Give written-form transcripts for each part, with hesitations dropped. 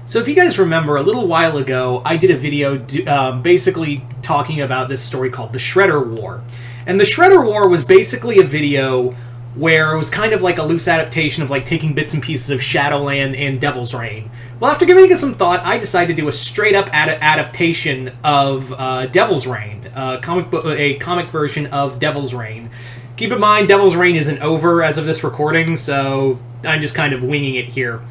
So if you guys remember, a little while ago, I did a video basically talking about this story called The Shredder War. And The Shredder War was basically a video where it was kind of like a loose adaptation of like taking bits and pieces of Shadowland and Devil's Reign. Well, after giving it some thought, I decided to do a straight-up adaptation of Devil's Reign, a comic version of Devil's Reign. Keep in mind, Devil's Reign isn't over as of this recording, so I'm just kind of winging it here.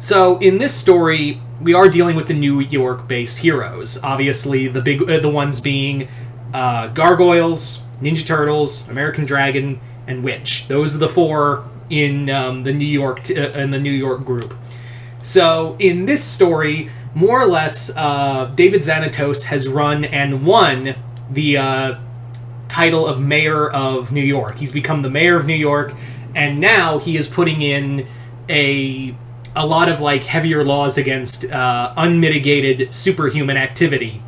So, in this story, we are dealing with the New York-based heroes. Obviously, the ones being Gargoyles, Ninja Turtles, American Dragon, and Witch. Those are the four in the New York group. So, in this story, more or less, David Zanatos has run and won the title of Mayor of New York. He's become the Mayor of New York, and now he is putting in a lot of like heavier laws against unmitigated superhuman activity.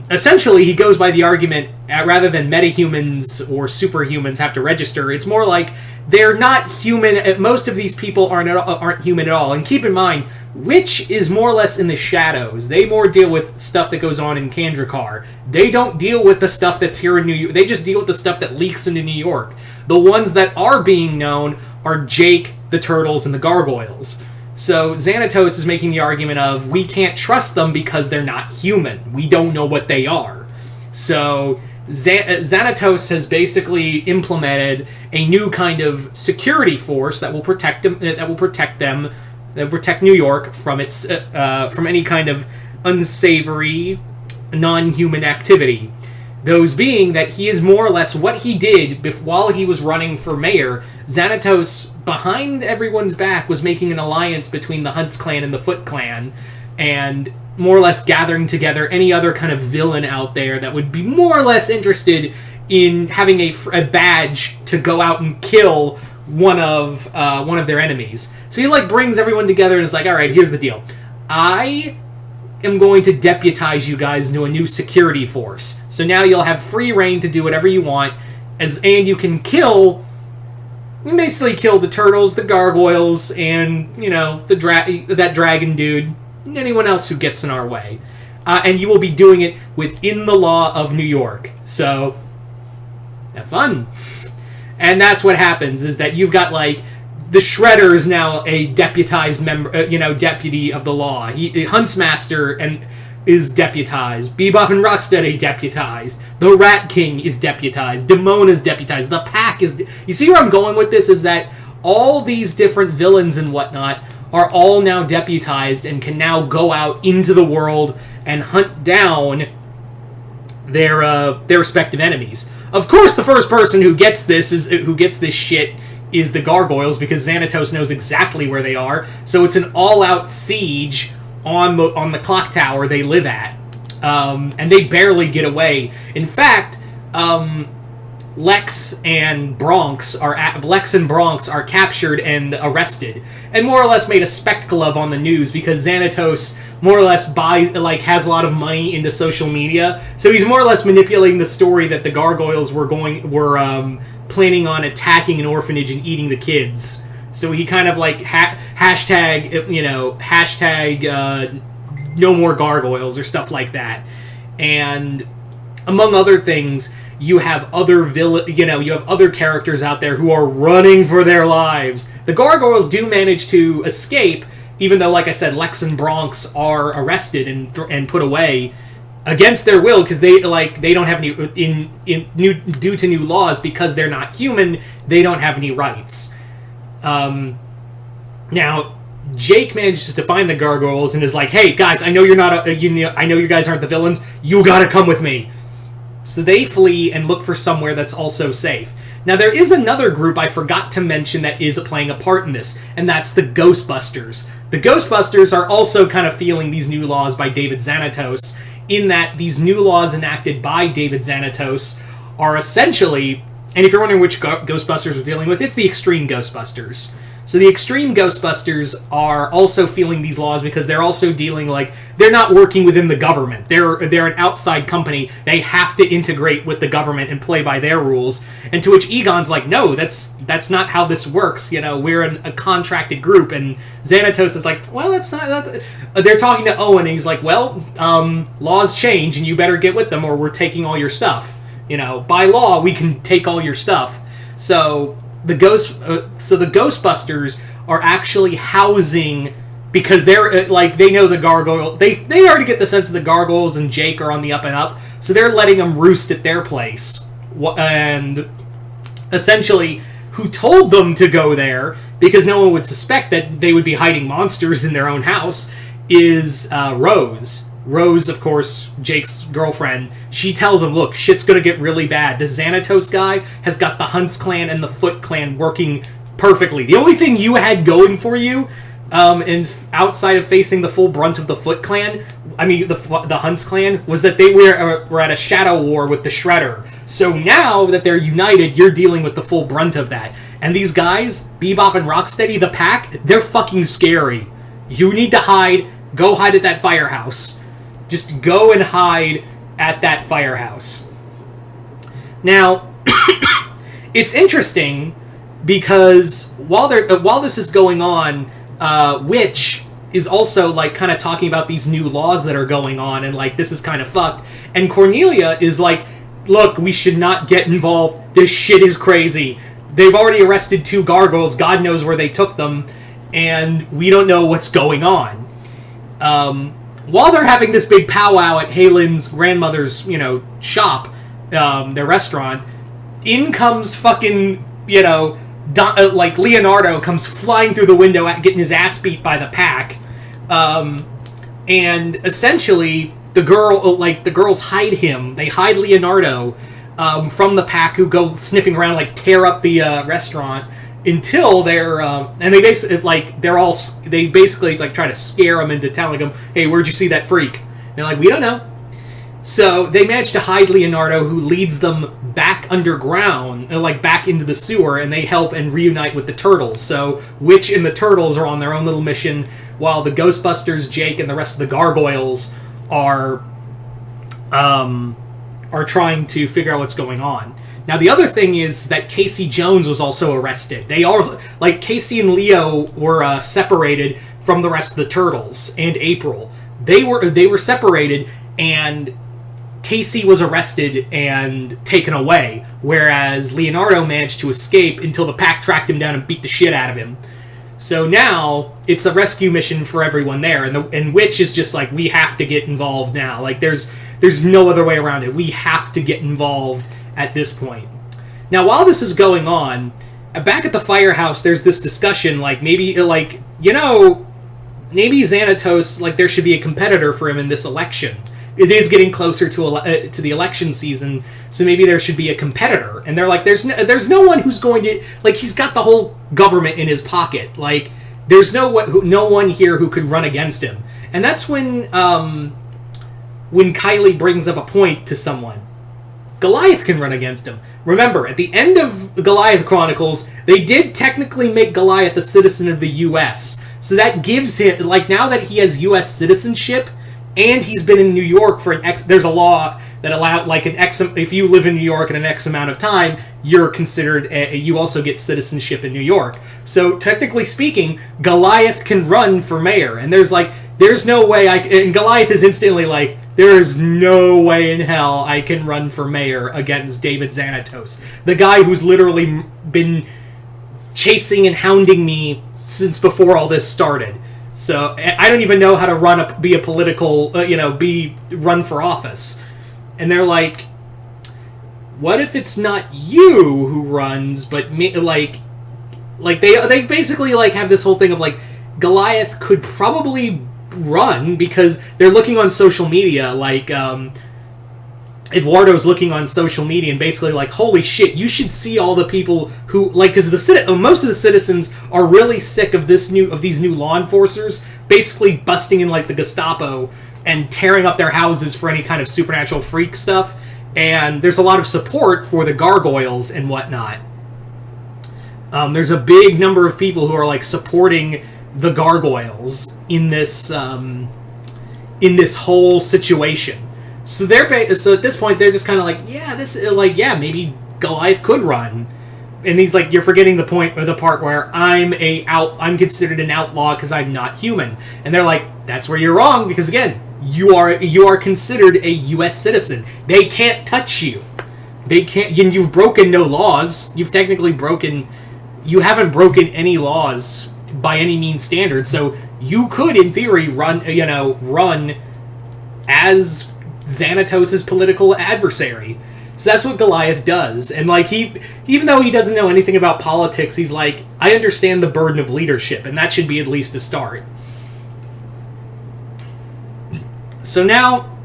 Essentially, he goes by the argument, rather than metahumans or superhumans have to register, it's more like they're not human. Most of these people aren't human at all. And keep in mind, Witch is more or less in the shadows. They more deal with stuff that goes on in Kandrakar. They don't deal with the stuff that's here in New York. They just deal with the stuff that leaks into New York. The ones that are being known are Jake, the Turtles, and the Gargoyles. So Zanatos is making the argument of, we can't trust them because they're not human. We don't know what they are. So Zanatos has basically implemented a new kind of security force that will protect New York from any kind of unsavory, non-human activity. Those being that he is more or less what he did while he was running for mayor. Zanatos, behind everyone's back, was making an alliance between the Hunts clan and the Foot clan, and more or less gathering together any other kind of villain out there that would be more or less interested in having a badge to go out and kill one of their enemies. So he like brings everyone together and is like, all right, here's the deal. I am going to deputize you guys into a new security force. So now you'll have free reign to do whatever you want, and you can basically kill the Turtles, the Gargoyles, and, that dragon dude, and anyone else who gets in our way. And you will be doing it within the law of New York. So, have fun. And that's what happens, is that you've got, like, the Shredder is now a deputized member, deputy of the law. Huntsmaster is deputized. Bebop and Rocksteady deputized. The Rat King is deputized. Demone is deputized. The Pack is... You see where I'm going with this? Is that all these different villains and whatnot are all now deputized and can now go out into the world and hunt down their respective enemies. Of course, the first person who gets this shit is the Gargoyles, because Zanatos knows exactly where they are. So it's an all-out siege on the clock tower they live at, and they barely get away. In fact, Lex and Bronx are captured and arrested, and more or less made a spectacle of on the news, because Zanatos more or less has a lot of money into social media, so he's more or less manipulating the story that the Gargoyles were planning on attacking an orphanage and eating the kids. So he kind of like hashtag no more Gargoyles or stuff like that. And among other things, you have other characters out there who are running for their lives. The Gargoyles do manage to escape, even though, like I said, Lex and Bronx are arrested and put away against their will, because they don't have any due to new laws, because they're not human, they don't have any rights. Now Jake manages to find the Gargoyles and is like, "Hey guys, I know you're not I know you guys aren't the villains. You gotta come with me." So they flee and look for somewhere that's also safe. Now there is another group I forgot to mention that is playing a part in this, and that's the Ghostbusters. The Ghostbusters are also kind of feeling these new laws by David Zanatos, in that these new laws enacted by David Zanatos are essentially, and if you're wondering which Ghostbusters we're dealing with, it's the Extreme Ghostbusters. So the extreme Ghostbusters are also feeling these laws because they're also dealing, like, they're not working within the government. They're an outside company. They have to integrate with the government and play by their rules. And to which Egon's like, no, that's not how this works. You know, we're a contracted group. And Zanatos is like, well, that's not that. They're talking to Owen, and he's like, well, laws change, and you better get with them, or we're taking all your stuff. You know, by law, we can take all your stuff. So the Ghostbusters are actually housing, because they're like, they know the gargoyle. They already get the sense that the gargoyles and Jake are on the up and up, so they're letting them roost at their place. And essentially, who told them to go there, because no one would suspect that they would be hiding monsters in their own house, is Rose. Rose, of course, Jake's girlfriend. She tells him, look, shit's gonna get really bad. The Zanatos guy has got the Hunts clan and the Foot clan working perfectly. The only thing you had going for you, and outside of facing the full brunt of the Foot clan, the Hunts clan, was that they were at a shadow war with the Shredder. So now that they're united, you're dealing with the full brunt of that. And these guys, Bebop and Rocksteady, the pack, they're fucking scary. You need to hide. Go hide at that firehouse. Just go and hide at that firehouse. Now, it's interesting because while this is going on, Witch is also, like, kind of talking about these new laws that are going on, and, like, this is kind of fucked. And Cornelia is like, look, we should not get involved. This shit is crazy. They've already arrested 2 gargoyles. God knows where they took them. And we don't know what's going on. While they're having this big powwow at Halen's grandmother's, shop, their restaurant, in comes fucking, Leonardo comes flying through the window, getting his ass beat by the pack. And essentially, the girls hide him. They hide Leonardo from the pack, who go sniffing around, like, tear up the restaurant, until they're and they basically try to scare him into telling him, hey, where'd you see that freak? And they're like, we don't know. So they manage to hide Leonardo, who leads them back underground, back into the sewer, and they help and reunite with the Turtles. So Witch and the Turtles are on their own little mission, while the Ghostbusters, Jake, and the rest of the gargoyles are trying to figure out what's going on. Now, the other thing is that Casey Jones was also arrested. They are, Casey and Leo were separated from the rest of the Turtles, and April. They were separated, and Casey was arrested and taken away, whereas Leonardo managed to escape until the pack tracked him down and beat the shit out of him. So now, it's a rescue mission for everyone there, and Witch is just like, we have to get involved now. Like, there's no other way around it. We have to get involved at this point. Now, while this is going on, back at the firehouse, there's this discussion, maybe Zanatos, there should be a competitor for him in this election. It is getting closer to the election season, so maybe there should be a competitor. And they're like, there's no one who's going to, he's got the whole government in his pocket. There's no one here who could run against him. And that's when Kylie brings up a point to someone. Goliath can run against him. Remember, at the end of Goliath Chronicles, they did technically make Goliath a citizen of the U.S. So that gives him, now that he has U.S. citizenship, and he's been in New York for there's a law that allows, if you live in New York in an X amount of time, you're considered, you also get citizenship in New York. So, technically speaking, Goliath can run for mayor. And there's no way and Goliath is instantly like, there's no way in hell I can run for mayor against David Zanatos. The guy who's literally been chasing and hounding me since before all this started. So, I don't even know how to run for office. And they're like, what if it's not you who runs, but me, they basically, have this whole thing of, Goliath could probably run, because they're looking on social media, Eduardo's looking on social media and basically holy shit, you should see all the people who, because most of the citizens are really sick of these new law enforcers basically busting in the Gestapo and tearing up their houses for any kind of supernatural freak stuff, and there's a lot of support for the gargoyles and whatnot. There's a big number of people who are like supporting the gargoyles in this whole situation. So so at this point they're just kind of like, yeah, maybe Goliath could run. And he's like, you're forgetting the point or the part where I'm considered an outlaw because I'm not human. And they're like, that's where you're wrong, because again, you are considered a U.S. citizen. They can't touch you. They can't. You've broken no laws. You haven't broken any laws by any means standard. So you could, in theory, run as Zanatos' political adversary. So that's what Goliath does. And like even though he doesn't know anything about politics, he's like, I understand the burden of leadership, and that should be at least a start. So now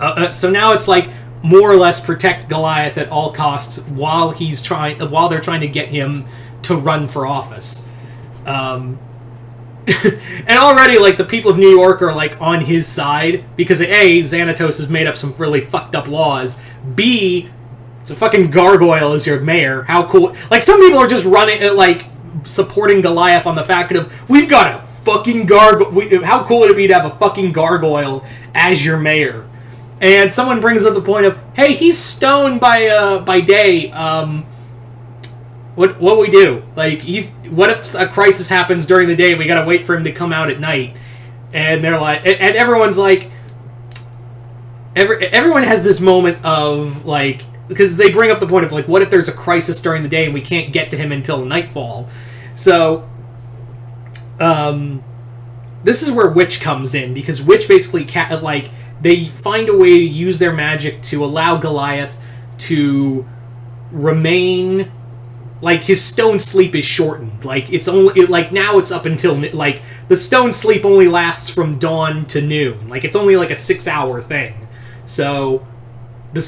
it's like more or less protect Goliath at all costs while they're trying to get him to run for office. And already, like, the people of New York are, like, on his side, because A, Zanatos has made up some really fucked up laws, B, it's a fucking gargoyle as your mayor. How cool. Like, some people are just supporting Goliath on the fact of, we've got a fucking gargoyle. How cool would it be to have a fucking gargoyle as your mayor? And someone brings up the point of, hey, he's stoned by day, What we do? Like, what if a crisis happens during the day? We gotta wait for him to come out at night, and they're like, and everyone's like, everyone has this moment of like, because they bring up the point of like, what if there's a crisis during the day and we can't get to him until nightfall? So, this is where Witch comes in, because Witch basically they find a way to use their magic to allow Goliath to remain. Like, his stone sleep is shortened. Like, now it's up until, like, the stone sleep only lasts from dawn to noon. Like, it's only, like, a 6-hour thing. So, the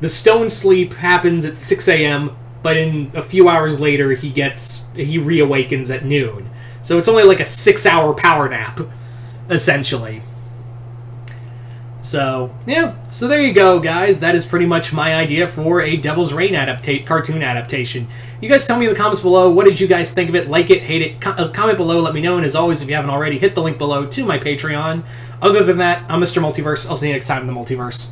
stone sleep happens at 6 a.m., but in a few hours later, he reawakens at noon. So, it's only, like, a 6-hour power nap, essentially. So, yeah. So there you go, guys. That is pretty much my idea for a Devil's Reign cartoon adaptation. You guys tell me in the comments below, what did you guys think of it? Like it, hate it, comment below, let me know. And as always, if you haven't already, hit the link below to my Patreon. Other than that, I'm Mr. Multiverse. I'll see you next time in the Multiverse.